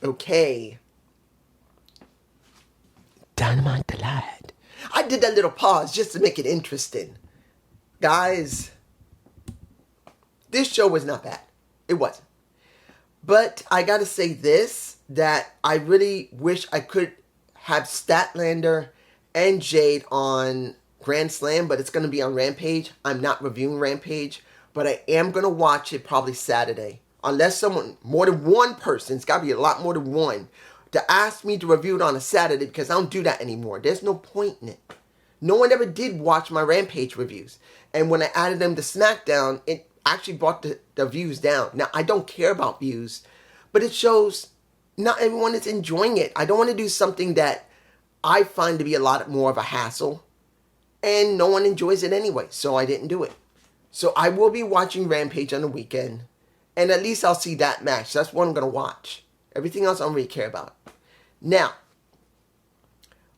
Okay. Dynamite the lad. I did that little pause just to make it interesting. Guys, this show was not bad. It wasn't. But I gotta say this, that I really wish I could have Statlander and Jade on Grand Slam, but it's gonna be on Rampage. I'm not reviewing Rampage, but I am gonna watch it probably Saturday. Unless someone, more than one person, it's gotta be a lot more than one, to ask me to review it on a Saturday, because I don't do that anymore. There's no point in it. No one ever did watch my Rampage reviews. And when I added them to SmackDown, it actually brought the views down. Now, I don't care about views, but it shows not everyone is enjoying it. I don't want to do something that I find to be a lot more of a hassle, and no one enjoys it anyway, so I didn't do it. So I will be watching Rampage on the weekend, and at least I'll see that match. That's what I'm going to watch. Everything else I don't really care about. Now,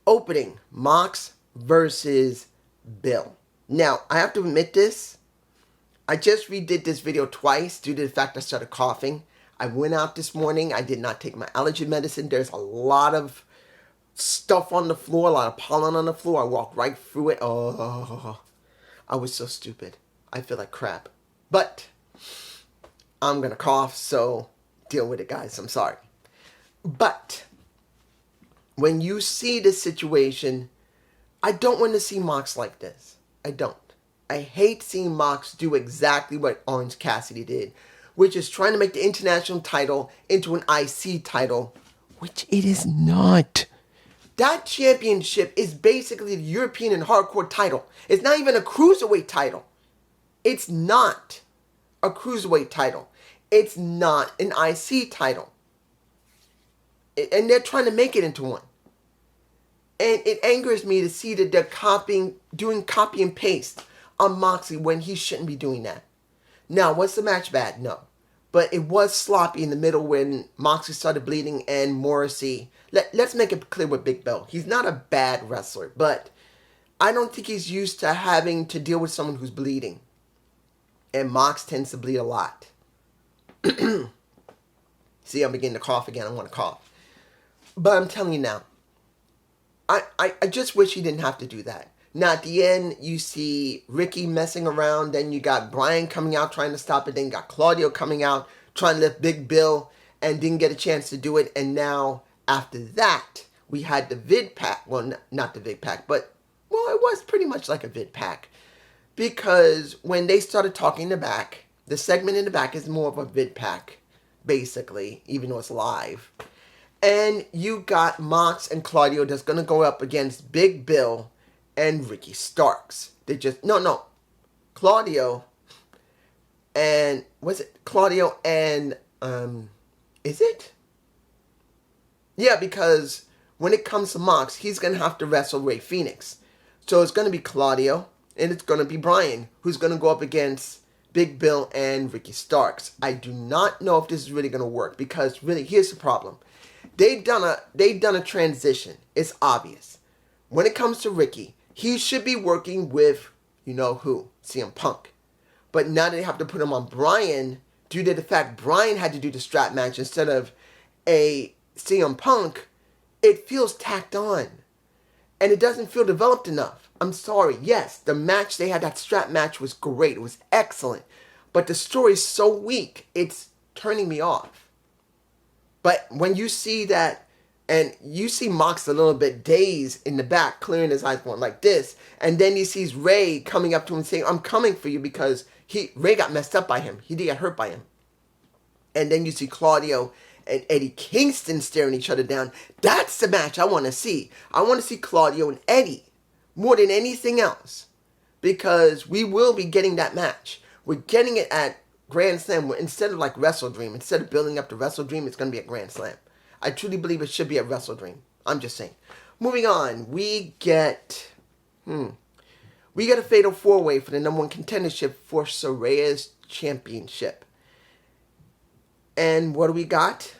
opening, Mox versus Bill. Now, I have to admit this. I just redid this video twice due to the fact I started coughing. I went out this morning. I did not take my allergy medicine. There's a lot of stuff on the floor, a lot of pollen on the floor. I walked right through it. Oh, I was so stupid. I feel like crap. But I'm going to cough, so deal with it, guys. I'm sorry. But when you see this situation, I don't want to see Mox like this. I don't. I hate seeing Mox do exactly what Orange Cassidy did, which is trying to make the international title into an IC title, which it is not. That championship is basically the European and hardcore title. It's not even a cruiserweight title. It's not a cruiserweight title. It's not an IC title. And they're trying to make it into one. And it angers me to see that they're doing copy and paste on Moxley when he shouldn't be doing that. Now, was the match bad? No. But it was sloppy in the middle when Moxley started bleeding and Morrissey. Let's make it clear with Big Bill. He's not a bad wrestler, but I don't think he's used to having to deal with someone who's bleeding. And Mox tends to bleed a lot. See, I'm beginning to cough again. I want to cough. But I'm telling you now, I just wish he didn't have to do that. Now, at the end, you see Ricky messing around. Then you got Brian coming out trying to stop it. Then you got Claudio coming out trying to lift Big Bill and didn't get a chance to do it. And now, after that, we had the vid pack. Well, not the vid pack, but, well, it was pretty much like a vid pack. Because when they started talking in the back, the segment in the back is more of a vid pack, basically, even though it's live. And you got Mox and Claudio that's going to go up against Big Bill and Ricky Starks. They just, no. Claudio and, was it Claudio and, is it? Yeah, because when it comes to Mox, he's going to have to wrestle Rey Fenix. So it's going to be Claudio and it's going to be Brian who's going to go up against Big Bill and Ricky Starks. I do not know if this is really going to work because really, here's the problem. They've done a transition. It's obvious. When it comes to Ricky, he should be working with, you know who, CM Punk. But now they have to put him on Brian due to the fact Brian had to do the strap match instead of a CM Punk. It feels tacked on. And it doesn't feel developed enough. I'm sorry. Yes, the match they had, that strap match was great. It was excellent. But the story is so weak, it's turning me off. But when you see that, and you see Mox a little bit dazed in the back, clearing his eyes going like this, and then he sees Ray coming up to him saying, I'm coming for you because Ray got messed up by him. He did get hurt by him. And then you see Claudio and Eddie Kingston staring each other down. That's the match I want to see. I want to see Claudio and Eddie more than anything else. Because we will be getting that match. We're getting it at Grand Slam. Instead of like Wrestle Dream, instead of building up to Wrestle Dream, it's going to be at Grand Slam. I truly believe it should be at Wrestle Dream. I'm just saying. Moving on, we get a fatal 4-way for the number 1 contendership for Soraya's championship. And what do we got?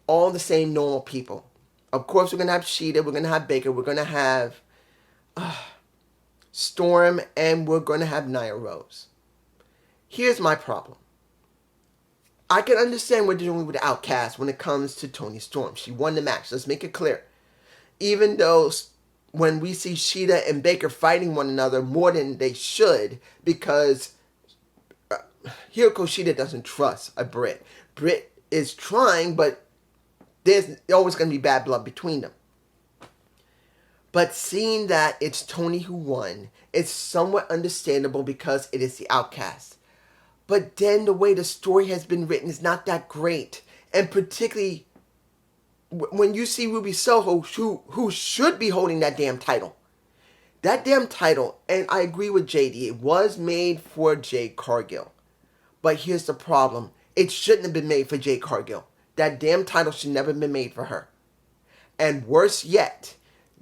All the same normal people. Of course, we're going to have Sheeta, we're going to have Baker, we're going to have Storm, and we're going to have Nia Rose. Here's my problem. I can understand what they're doing with the Outcast when it comes to Toni Storm. She won the match. Let's make it clear. Even though when we see Sheeta and Baker fighting one another more than they should, because Hikaru Shida doesn't trust a Britt. Britt is trying, but there's always going to be bad blood between them. But seeing that it's Toni who won, it's somewhat understandable because it is the Outcast. But then the way the story has been written is not that great. And particularly when you see Ruby Soho, who should be holding that damn title. That damn title, and I agree with JD, it was made for Jade Cargill. But here's the problem. It shouldn't have been made for Jade Cargill. That damn title should never have been made for her. And worse yet,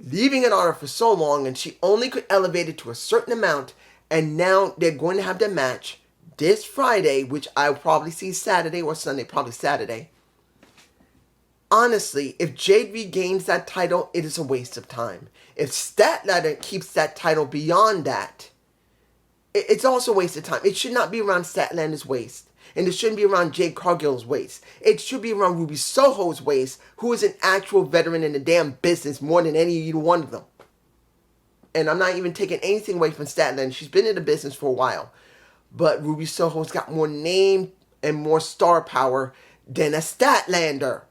leaving it on her for so long and she only could elevate it to a certain amount, and now they're going to have their match this Friday, which I'll probably see Saturday or Sunday, probably Saturday. Honestly, if Jade regains that title, it is a waste of time. If Statlander keeps that title beyond that, it's also a waste of time. It should not be around Statlander's waist. And it shouldn't be around Jade Cargill's waist. It should be around Ruby Soho's waist, who is an actual veteran in the damn business more than any either one of them. And I'm not even taking anything away from Statlander. She's been in the business for a while. But Ruby Soho's got more name and more star power than a Statlander.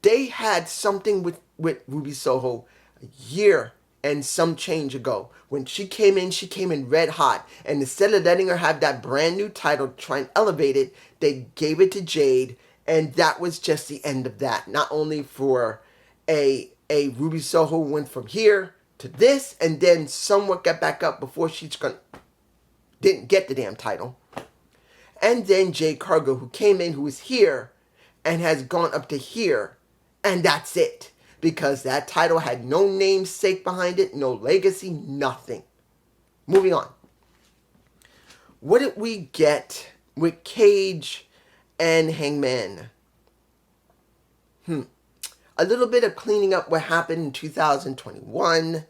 They had something with Ruby Soho a year and some change ago. When she came in red hot. And instead of letting her have that brand new title, try and elevate it, they gave it to Jade. And that was just the end of that. Not only for a Ruby Soho went from here to this, and then somewhat got back up before didn't get the damn title. And then Jade Cargill, who came in, who was here, and has gone up to here. And that's it. Because that title had no namesake behind it, no legacy, nothing. Moving on. What did we get with Cage and Hangman? A little bit of cleaning up what happened in 2021.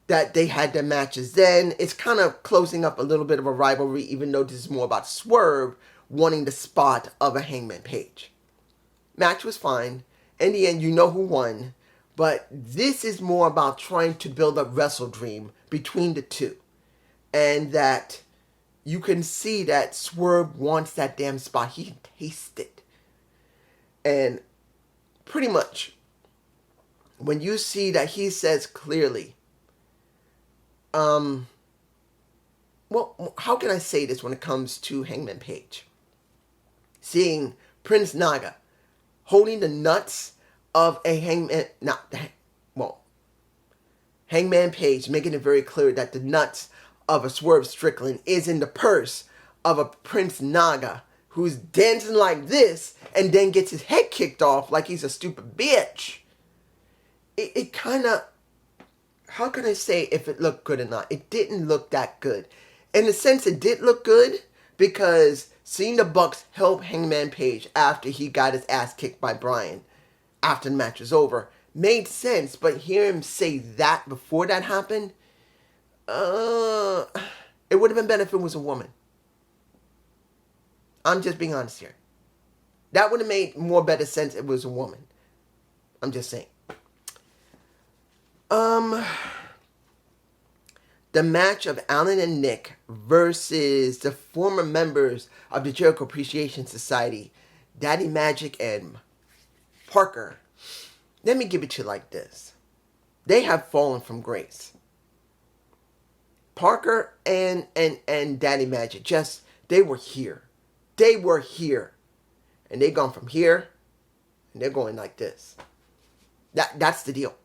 That they had their matches then. It's kind of closing up a little bit of a rivalry, even though this is more about Swerve wanting the spot of a Hangman Page. Match was fine. In the end, you know who won. But this is more about trying to build a wrestle dream between the two. And that you can see that Swerve wants that damn spot. He can taste it. And pretty much, when you see that he says clearly, well, how can I say this when it comes to Hangman Page? Seeing Prince Naga holding the nuts of a Hangman Page, making it very clear that the nuts of a Swerve Strickland is in the purse of a Prince Naga, who's dancing like this and then gets his head kicked off like he's a stupid bitch. It kind of, how can I say if it looked good or not? It didn't look that good. In a sense, it did look good because seeing the Bucks help Hangman Page after he got his ass kicked by Bryan after the match was over made sense. But hear him say that before that happened, it would have been better if it was a woman. I'm just being honest here. That would have made more better sense if it was a woman. I'm just saying. The match of Alan and Nick versus the former members of the Jericho Appreciation Society, Daddy Magic and Parker. Let me give it to you like this. They have fallen from grace. Parker and Daddy Magic, they were here. They were here. And they gone from here, and they're going like this. That's the deal.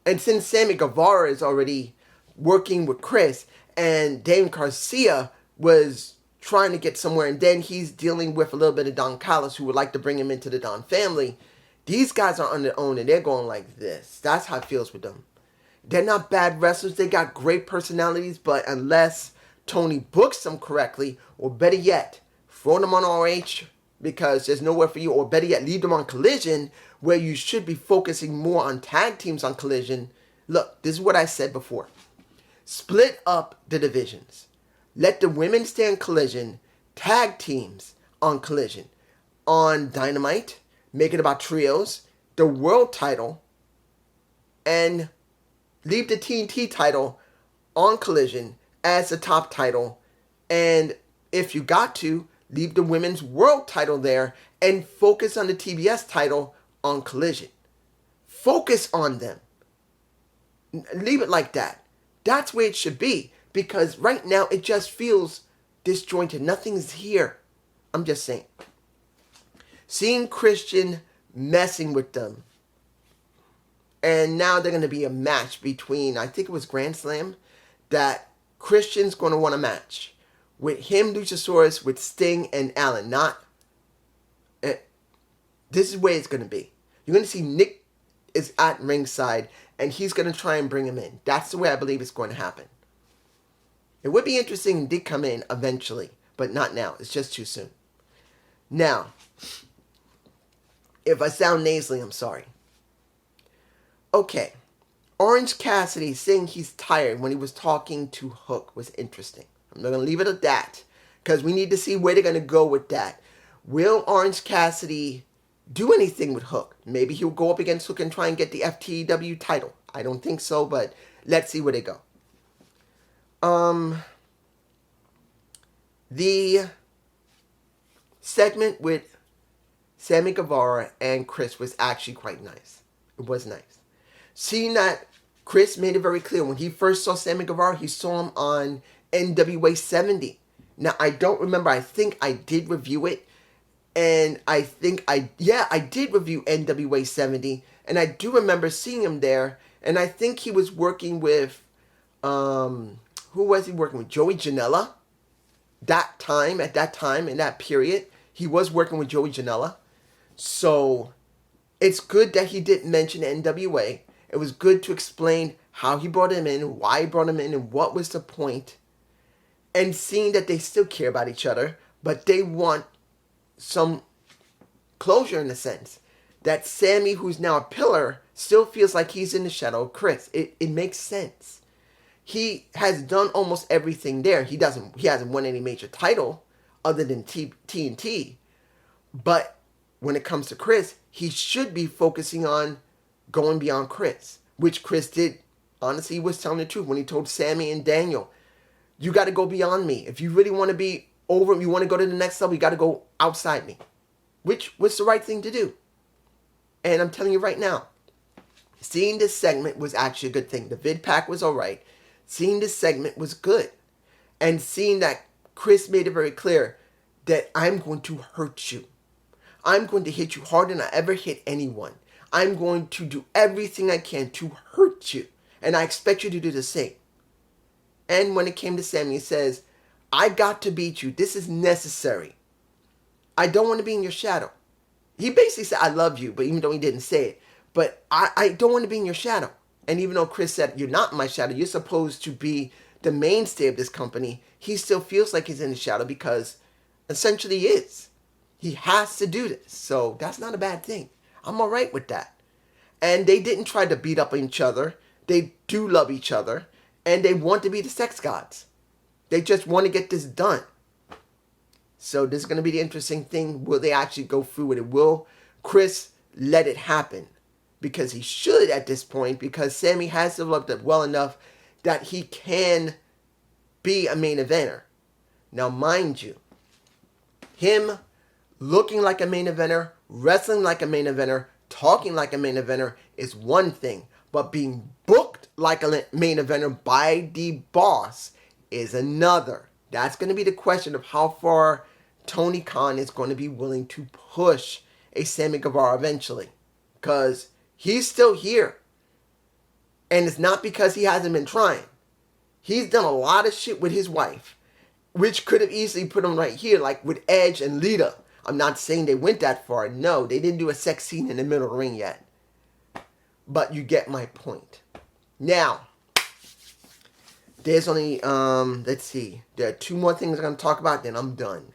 And since Sammy Guevara is already working with Chris, and Dave Garcia was trying to get somewhere, and then he's dealing with a little bit of Don Callis, who would like to bring him into the Don family, these guys are on their own, and they're going like this. That's how it feels with them. They're not bad wrestlers. They got great personalities, but unless Tony books them correctly, or better yet, throw them on RH, because there's nowhere for you, or better yet, leave them on Collision, where you should be focusing more on tag teams on Collision. Look, this is what I said before. Split up the divisions. Let the women stay on Collision, tag teams on Collision. On Dynamite, make it about trios, the world title, and leave the TNT title on Collision as the top title. And if you got to, leave the women's world title there and focus on the TBS title on Collision. Focus on them. Leave it like that. That's where it should be. Because right now it just feels disjointed. Nothing's here. I'm just saying. Seeing Christian messing with them. And now they're going to be a match between, I think it was Grand Slam, that Christian's going to want a match with him, Luchasaurus, with Sting and Allen. This is where it's going to be. You're going to see Nick is at ringside, and he's going to try and bring him in. That's the way I believe it's going to happen. It would be interesting if he did come in eventually, but not now. It's just too soon. Now, if I sound nasally, I'm sorry. Okay, Orange Cassidy saying he's tired when he was talking to Hook was interesting. I'm not going to leave it at that, because we need to see where they're going to go with that. Will Orange Cassidy do anything with Hook? Maybe he'll go up against Hook and try and get the FTW title. I don't think so, but let's see where they go. The segment with Sammy Guevara and Chris was actually quite nice. It was nice. Seeing that Chris made it very clear when he first saw Sammy Guevara, he saw him on NWA 70. Now, I don't remember. I think I did review it. And I think I did review NWA 70. And I do remember seeing him there. And I think he was working with, who was he working with? Joey Janela. At that time, in that period, he was working with Joey Janela. So, it's good that he didn't mention NWA. It was good to explain how he brought him in, why he brought him in, and what was the point. And seeing that they still care about each other, but they want some closure in a sense. That Sammy, who's now a pillar, still feels like he's in the shadow of Chris. It makes sense. He has done almost everything there. He hasn't won any major title other than TNT. But when it comes to Chris, he should be focusing on going beyond Chris, which Chris did. Honestly, he was telling the truth when he told Sammy and Daniel, you got to go beyond me. If you really want to be over, you want to go to the next level, you got to go outside me, which was the right thing to do. And I'm telling you right now, seeing this segment was actually a good thing. The vid pack was all right. Seeing this segment was good. And seeing that Chris made it very clear that I'm going to hurt you. I'm going to hit you harder than I ever hit anyone. I'm going to do everything I can to hurt you. And I expect you to do the same. And when it came to Sammy, he says, I got to beat you. This is necessary. I don't want to be in your shadow. He basically said, I love you, but even though he didn't say it. But I don't want to be in your shadow. And even though Chris said, you're not in my shadow, you're supposed to be the mainstay of this company, he still feels like he's in the shadow because essentially he is. He has to do this. So that's not a bad thing. I'm all right with that. And they didn't try to beat up each other. They do love each other. And they want to be the sex gods. They just want to get this done. So this is going to be the interesting thing. Will they actually go through with it? Will Chris let it happen? Because he should at this point. Because Sammy has developed it well enough that he can be a main eventer. Now mind you, him looking like a main eventer, wrestling like a main eventer, talking like a main eventer is one thing. But being booked like a main eventer by the boss is another. That's going to be the question of how far Tony Khan is going to be willing to push a Sammy Guevara eventually. Because he's still here. And it's not because he hasn't been trying. He's done a lot of shit with his wife, which could have easily put him right here, like with Edge and Lita. I'm not saying they went that far. No, they didn't do a sex scene in the middle of the ring yet. But you get my point. Now, there's only, let's see. There are two more things I'm going to talk about, then I'm done.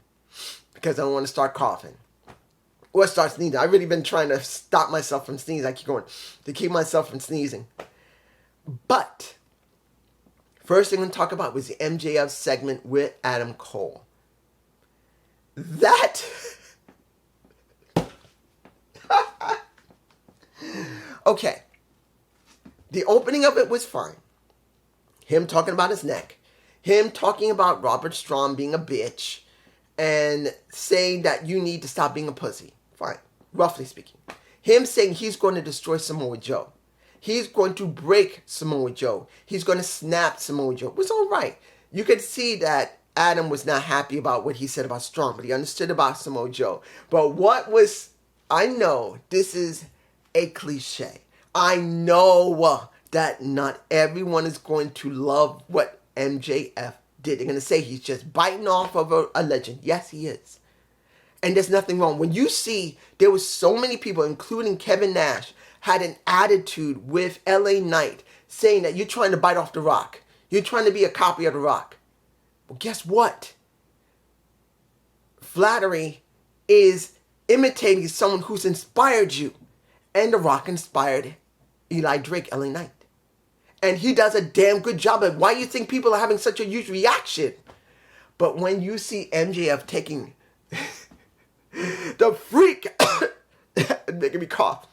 Because I don't want to start coughing. Or start sneezing. I've really been trying to stop myself from sneezing. I keep going, to keep myself from sneezing. But, first thing I'm going to talk about was the MJF segment with Adam Cole. That okay. The opening of it was fine. Him talking about his neck. Him talking about Robert Strom being a bitch. And saying that you need to stop being a pussy. Fine. Roughly speaking. Him saying he's going to destroy Samoa Joe. He's going to break Samoa Joe. He's going to snap Samoa Joe. It was all right. You could see that Adam was not happy about what he said about Strong, but he understood about Samoa Joe. But what was... I know this is a cliche. I know that not everyone is going to love what MJF did. They're going to say he's just biting off of a legend. Yes, he is. And there's nothing wrong. When you see there was so many people, including Kevin Nash, had an attitude with LA Knight saying that you're trying to bite off The Rock. You're trying to be a copy of The Rock. Well, guess what? Flattery is imitating someone who's inspired you. And The Rock inspired Eli Drake, LA Knight. And he does a damn good job of it. Why do you think people are having such a huge reaction? But when you see MJF taking the freak, making me cough,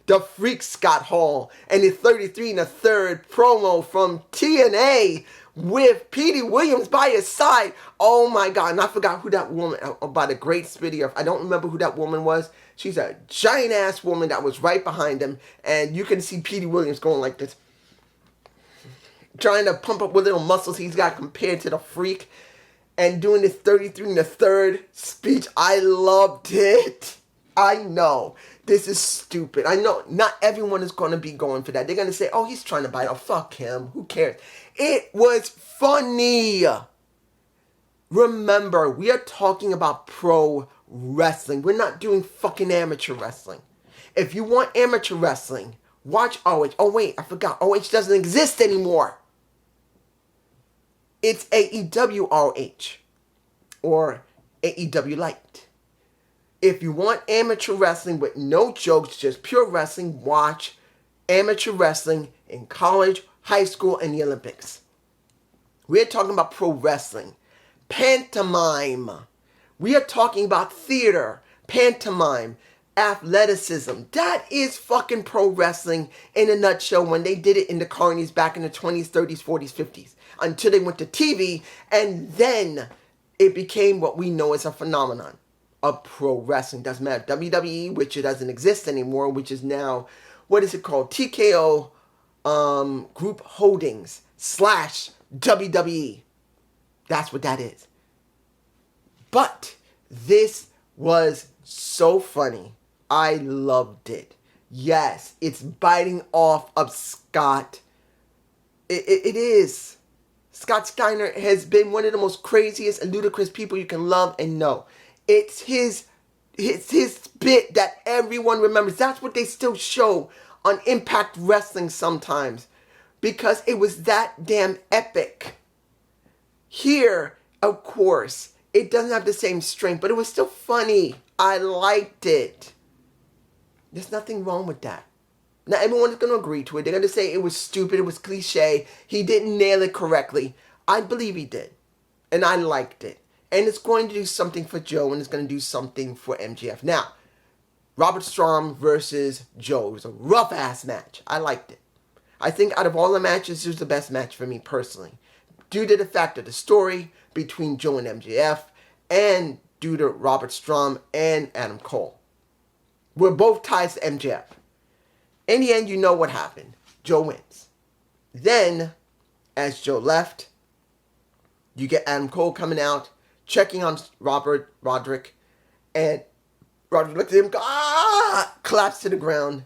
the freak Scott Hall and the 33 and a third promo from TNA with Petey Williams by his side. Oh my God. And I forgot who that woman, about a great video. I don't remember who that woman was. She's a giant ass woman that was right behind him. And you can see Petey Williams going like this, trying to pump up what little muscles he's got compared to the freak. And doing this 33 and the third speech. I loved it. I know. This is stupid. I know not everyone is going to be going for that. They're going to say, oh, he's trying to bite off. Fuck him. Who cares? It was funny. Remember, we are talking about pro wrestling. We're not doing fucking amateur wrestling. If you want amateur wrestling, watch OH. Oh, wait, I forgot. OH doesn't exist anymore. It's AEW ROH or AEW Light. If you want amateur wrestling with no jokes, just pure wrestling, watch amateur wrestling in college, high school, and the Olympics. We're talking about pro wrestling. Pantomime. We are talking about theater, pantomime, athleticism. That is fucking pro wrestling in a nutshell when they did it in the carnies back in the 20s, 30s, 40s, 50s. Until they went to TV, and then it became what we know as a phenomenon of pro wrestling. Doesn't matter. WWE, which it doesn't exist anymore, which is now, what is it called? TKO Group Holdings / WWE. That's what that is. But this was so funny. I loved it. Yes, it's biting off of Scott. It is. Scott Steiner has been one of the most craziest and ludicrous people you can love and know. It's his bit that everyone remembers. That's what they still show on Impact Wrestling sometimes. Because it was that damn epic. Here, of course, it doesn't have the same strength, but it was still funny. I liked it. There's nothing wrong with that. Now, everyone's going to agree to it. They're going to say it was stupid, it was cliche, he didn't nail it correctly. I believe he did. And I liked it. And it's going to do something for Joe, and it's going to do something for MJF. Now, Robert Strom versus Joe. It was a rough-ass match. I liked it. I think out of all the matches, it was the best match for me personally. Due to the fact of the story between Joe and MJF, and due to Robert Strom and Adam Cole. We're both ties to MJF. In the end, you know what happened. Joe wins. Then, as Joe left, you get Adam Cole coming out, checking on Roderick, and Roderick looks at him, collapsed to the ground,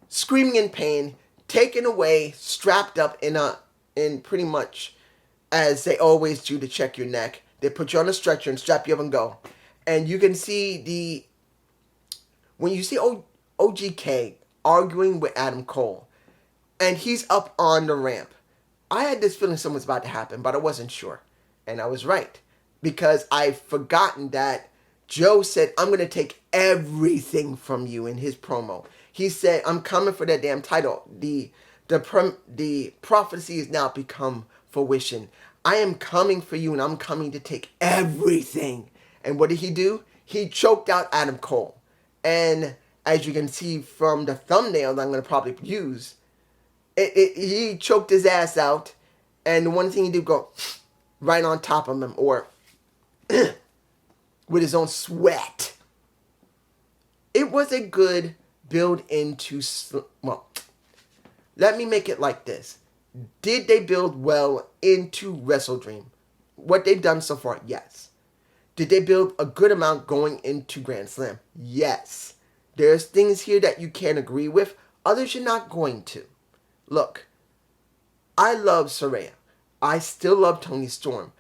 screaming in pain, taken away, strapped up in pretty much as they always do to check your neck. They put you on a stretcher and strap you up and go. And you can see when you see OGK arguing with Adam Cole, and he's up on the ramp. I had this feeling something was about to happen, but I wasn't sure. And I was right. Because I've forgotten that Joe said, I'm going to take everything from you in his promo. He said, I'm coming for that damn title. The prophecy has now become fruition. I am coming for you, and I'm coming to take everything. And what did he do? He choked out Adam Cole. And as you can see from the thumbnail that I'm going to probably use, he choked his ass out. And the one thing he did, go right on top of him, or with his own sweat. It was a good build into, well, let me make it like this. Did they build well into Wrestle Dream? What they've done so far, yes. Did they build a good amount going into Grand Slam? Yes. There's things here that you can't agree with. Others you're not going to. Look, I love Saraya. I still love Toni Storm.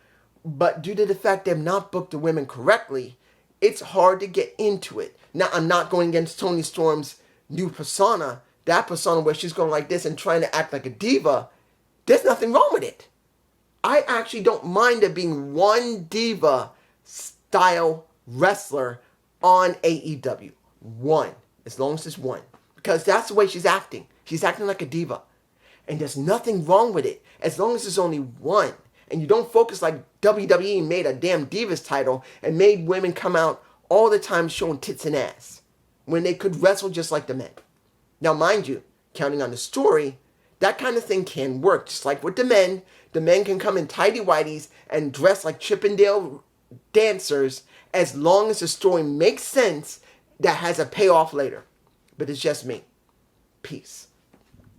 But due to the fact they've not booked the women correctly, it's hard to get into it. Now, I'm not going against Toni Storm's new persona. That persona where she's going like this and trying to act like a diva. There's nothing wrong with it. I actually don't mind there being one diva style wrestler on AEW. One. As long as there's one. Because that's the way she's acting. She's acting like a diva. And there's nothing wrong with it. As long as there's only one. And you don't focus like WWE made a damn Divas title and made women come out all the time showing tits and ass. When they could wrestle just like the men. Now mind you, counting on the story, that kind of thing can work. Just like with the men can come in tighty-whities and dress like Chippendale dancers as long as the story makes sense that has a payoff later. But it's just me. Peace.